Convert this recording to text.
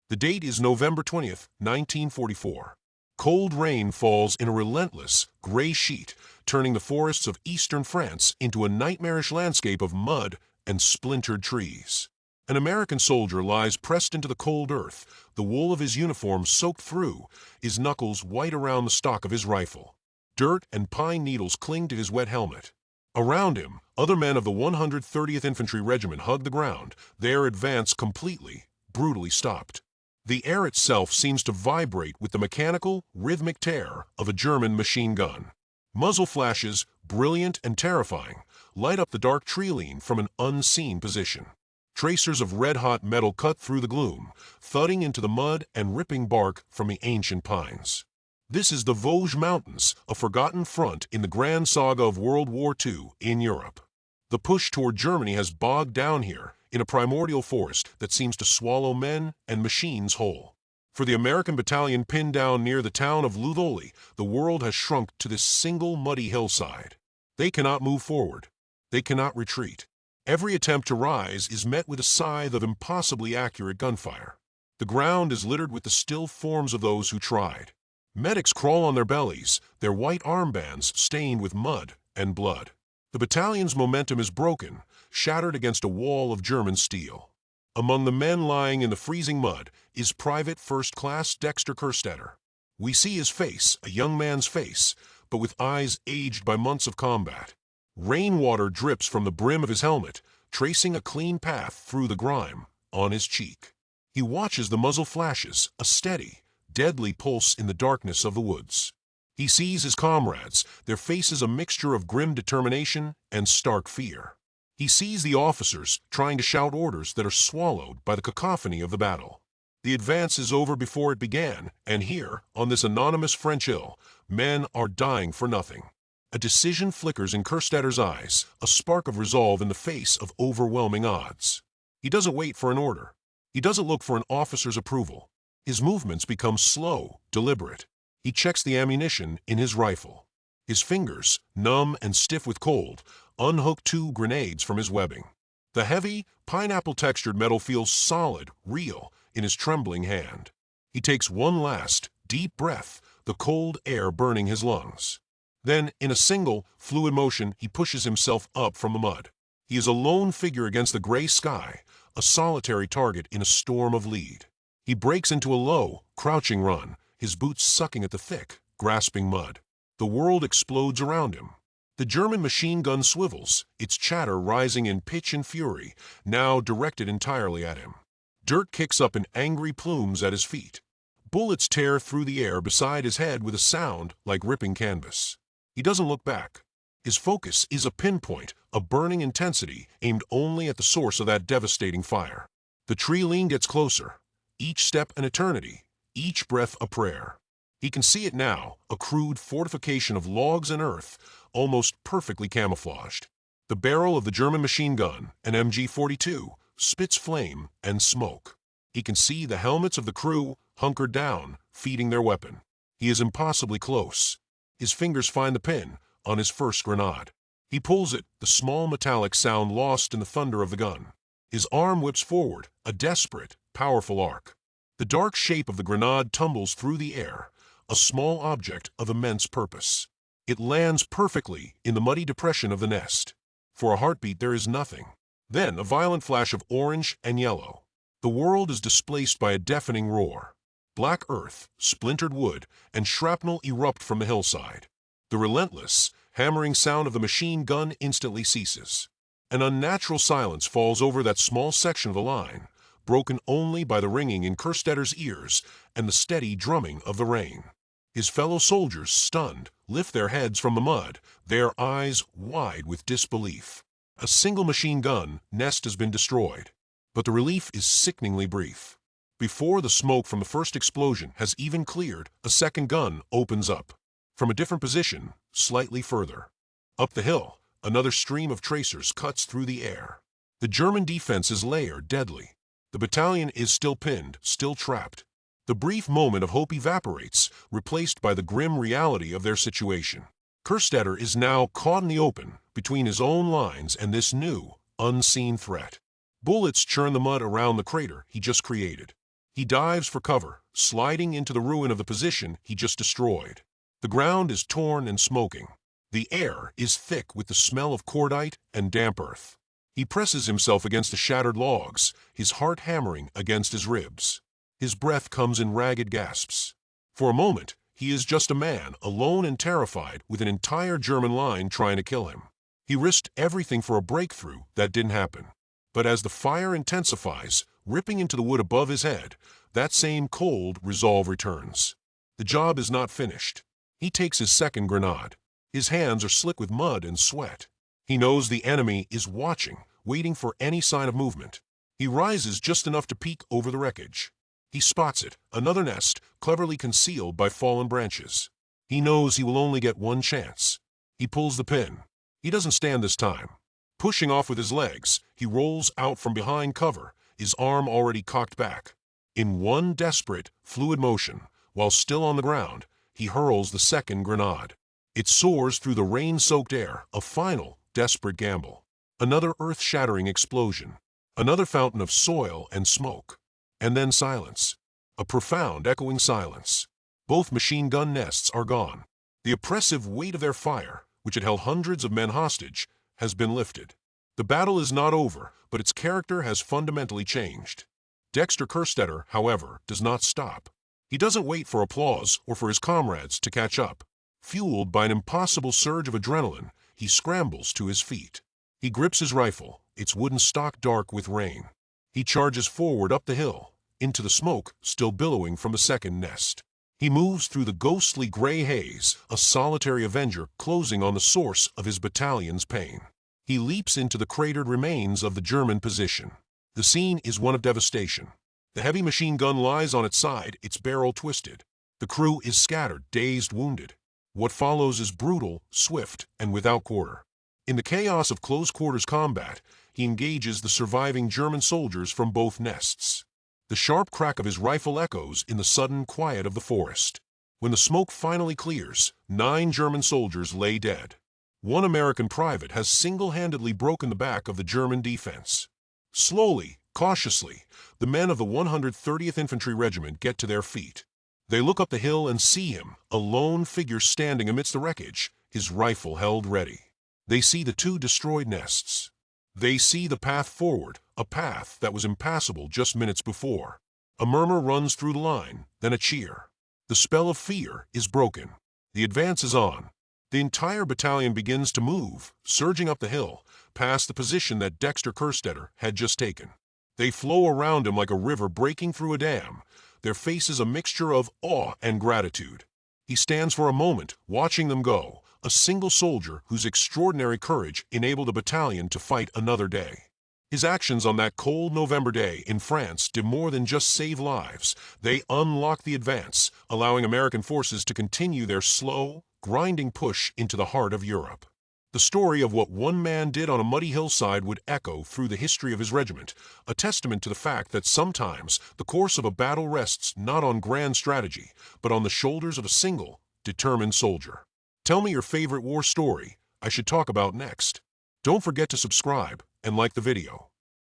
The date is November 20th, 1944. Cold rain falls in a relentless, gray sheet, turning the forests of eastern France into a nightmarish landscape of mud and splintered trees. An American soldier lies pressed into the cold earth, the wool of his uniform soaked through, his knuckles white around the stock of his rifle. Dirt and pine needles cling to his wet helmet. Around him, other men of the 130th Infantry Regiment hug the ground, their advance completely, brutally stopped. The air itself seems to vibrate with the mechanical, rhythmic tear of a German machine gun. Muzzle flashes, brilliant and terrifying, light up the dark tree line from an unseen position. Tracers of red-hot metal cut through the gloom, thudding into the mud and ripping bark from the ancient pines. This is the Vosges Mountains, a forgotten front in the grand saga of World War II in Europe. The push toward Germany has bogged down here in a primordial forest that seems to swallow men and machines whole. For the American battalion pinned down near the town of Lutholi, the world has shrunk to this single muddy hillside. They cannot move forward. They cannot retreat. Every attempt to rise is met with a scythe of impossibly accurate gunfire. The ground is littered with the still forms of those who tried. Medics crawl on their bellies, their white armbands stained with mud and blood. The battalion's momentum is broken, shattered against a wall of German steel. Among the men lying in the freezing mud is Private First Class Dexter Kerstetter. We see his face, a young man's face, but with eyes aged by months of combat. Rainwater drips from the brim of his helmet, tracing a clean path through the grime on his cheek. He watches the muzzle flashes, a steady, deadly pulse in the darkness of the woods. He sees his comrades, their faces a mixture of grim determination and stark fear. He sees the officers trying to shout orders that are swallowed by the cacophony of the battle. The advance is over before it began, and here, on this anonymous French hill, men are dying for nothing. A decision flickers in Kerstetter's eyes, a spark of resolve in the face of overwhelming odds. He doesn't wait for an order. He doesn't look for an officer's approval. His movements become slow, deliberate. He checks the ammunition in his rifle. His fingers, numb and stiff with cold, unhook 2 grenades from his webbing. The heavy, pineapple-textured metal feels solid, real, in his trembling hand. He takes one last, deep breath, the cold air burning his lungs. Then, in a single, fluid motion, he pushes himself up from the mud. He is a lone figure against the gray sky, a solitary target in a storm of lead. He breaks into a low, crouching run, his boots sucking at the thick, grasping mud. The world explodes around him. The German machine gun swivels, its chatter rising in pitch and fury, now directed entirely at him. Dirt kicks up in angry plumes at his feet. Bullets tear through the air beside his head with a sound like ripping canvas. He doesn't look back. His focus is a pinpoint, a burning intensity aimed only at the source of that devastating fire. The tree line gets closer, each step an eternity, each breath a prayer. He can see it now, a crude fortification of logs and earth, almost perfectly camouflaged. The barrel of the German machine gun, an MG-42, spits flame and smoke. He can see the helmets of the crew, hunkered down, feeding their weapon. He is impossibly close. His fingers find the pin on his first grenade. He pulls it, the small metallic sound lost in the thunder of the gun. His arm whips forward, a desperate, powerful arc. The dark shape of the grenade tumbles through the air, a small object of immense purpose. It lands perfectly in the muddy depression of the nest. For a heartbeat there is nothing. Then a violent flash of orange and yellow. The world is displaced by a deafening roar. Black earth, splintered wood, and shrapnel erupt from the hillside. The relentless, hammering sound of the machine gun instantly ceases. An unnatural silence falls over that small section of the line, broken only by the ringing in Kerstetter's ears and the steady drumming of the rain. His fellow soldiers, stunned, lift their heads from the mud, their eyes wide with disbelief. A single machine gun nest has been destroyed, but the relief is sickeningly brief. Before the smoke from the first explosion has even cleared, a second gun opens up. From a different position, slightly further. Up the hill, another stream of tracers cuts through the air. The German defense is layered deadly. The battalion is still pinned, still trapped. The brief moment of hope evaporates, replaced by the grim reality of their situation. Kerstetter is now caught in the open, between his own lines and this new, unseen threat. Bullets churn the mud around the crater he just created. He dives for cover, sliding into the ruin of the position he just destroyed. The ground is torn and smoking. The air is thick with the smell of cordite and damp earth. He presses himself against the shattered logs, his heart hammering against his ribs. His breath comes in ragged gasps. For a moment, he is just a man, alone and terrified, with an entire German line trying to kill him. He risked everything for a breakthrough that didn't happen. But as the fire intensifies, ripping into the wood above his head, that same cold resolve returns. The job is not finished. He takes his second grenade. His hands are slick with mud and sweat. He knows the enemy is watching, waiting for any sign of movement. He rises just enough to peek over the wreckage. He spots it, another nest, cleverly concealed by fallen branches. He knows he will only get one chance. He pulls the pin. He doesn't stand this time. Pushing off with his legs, he rolls out from behind cover, his arm already cocked back. In one desperate, fluid motion, while still on the ground, he hurls the second grenade. It soars through the rain-soaked air, a final, desperate gamble. Another earth-shattering explosion. Another fountain of soil and smoke. And then silence. A profound, echoing silence. Both machine gun nests are gone. The oppressive weight of their fire, which had held hundreds of men hostage, has been lifted. The battle is not over, but its character has fundamentally changed. Dexter Kerstetter, however, does not stop. He doesn't wait for applause or for his comrades to catch up. Fueled by an impossible surge of adrenaline, he scrambles to his feet. He grips his rifle, its wooden stock dark with rain. He charges forward up the hill, into the smoke still billowing from the second nest. He moves through the ghostly gray haze, a solitary avenger closing on the source of his battalion's pain. He leaps into the cratered remains of the German position. The scene is one of devastation. The heavy machine gun lies on its side, its barrel twisted. The crew is scattered, dazed, wounded. What follows is brutal, swift, and without quarter. In the chaos of close-quarters combat, he engages the surviving German soldiers from both nests. The sharp crack of his rifle echoes in the sudden quiet of the forest. When the smoke finally clears, 9 German soldiers lay dead. One American private has single-handedly broken the back of the German defense. Slowly, cautiously, the men of the 130th Infantry Regiment get to their feet. They look up the hill and see him, a lone figure standing amidst the wreckage, his rifle held ready. They see the 2 destroyed nests. They see the path forward, a path that was impassable just minutes before. A murmur runs through the line, then a cheer. The spell of fear is broken. The advance is on. The entire battalion begins to move, surging up the hill, past the position that Dexter Kerstetter had just taken. They flow around him like a river breaking through a dam, their faces a mixture of awe and gratitude. He stands for a moment, watching them go, a single soldier whose extraordinary courage enabled a battalion to fight another day. His actions on that cold November day in France did more than just save lives. They unlocked the advance, allowing American forces to continue their slow, grinding push into the heart of Europe. The story of what one man did on a muddy hillside would echo through the history of his regiment, a testament to the fact that sometimes the course of a battle rests not on grand strategy, but on the shoulders of a single, determined soldier. Tell me your favorite war story I should talk about next. Don't forget to subscribe and like the video.